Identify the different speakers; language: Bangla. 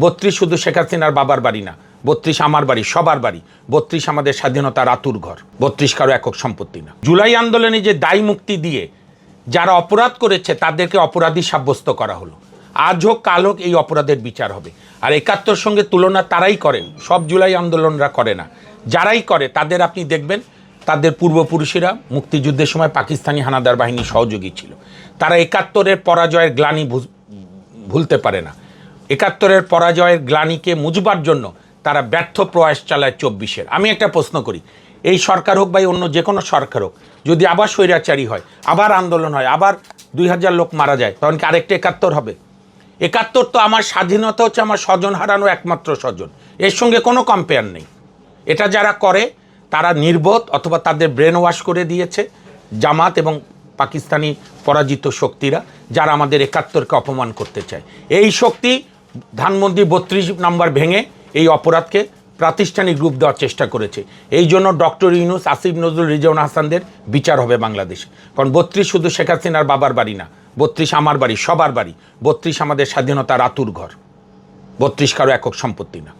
Speaker 1: 32 শুধু শেখ হাসিনার বাবার বাড়ি না, 32 আমার বাড়ি, সবার বাড়ি। 32 আমাদের স্বাধীনতার আতুর ঘর। 32 কারো একক সম্পত্তি না। জুলাই আন্দোলনে যে দায় মুক্তি দিয়ে যারা অপরাধ করেছে তাদেরকে অপরাধী সাব্যস্ত করা হলো। আজ হোক কাল হোক এই অপরাধের বিচার হবে। আর 71 সঙ্গে তুলনা তারাই করেন, সব জুলাই আন্দোলনরা করে না। যারাই করে তাদের আপনি দেখবেন তাদের পূর্বপুরুষেরা মুক্তিযুদ্ধের সময় পাকিস্তানি হানাদার বাহিনীর সহযোগী ছিল। তারা 71-এর পরাজয়ের গ্লানি ভুলতে পারে না। 71-এর পরাজয়ের গ্লানিকে মুছবার জন্য তারা ব্যর্থ প্রয়াস চালায় 24-এর। আমি একটা প্রশ্ন করি, এই সরকার হোক বা অন্য যে কোনো সরকার হোক, যদি আবার স্বৈরাচারী হয়, আবার আন্দোলন হয়, আবার 2000 লোক মারা যায়, তখন কি আরেকটা 71 হবে? 71 তো আমার স্বাধীনতা হচ্ছে আমার স্বজন হারানো একমাত্র স্বজন, এর সঙ্গে কোনো কম্পেয়ার নেই। এটা যারা করে তারা নির্বোধ অথবা তাদের ব্রেন ওয়াশ করে দিয়েছে জামাত এবং পাকিস্তানি পরাজিত শক্তিরা, যারা আমাদের 71-কে অপমান করতে চায়। এই শক্তি ধানমন্ডি 32 নম্বর ভেঙে এই অপরাধকে প্রাতিষ্ঠানিক রূপ দেওয়ার চেষ্টা করেছে। এই জন্য ডক্টর ইউনূস, আসিফ নজরুল, রিজওয়ানা হাসানদের বিচার হবে বাংলাদেশে। কারণ 32 শুধু শেখ হাসিনার বাবার বাড়ি না, 32 আমার বাড়ি, সবার বাড়ি। 32 আমাদের স্বাধীনতার আতুর ঘর। 32 কারো একক সম্পত্তি না।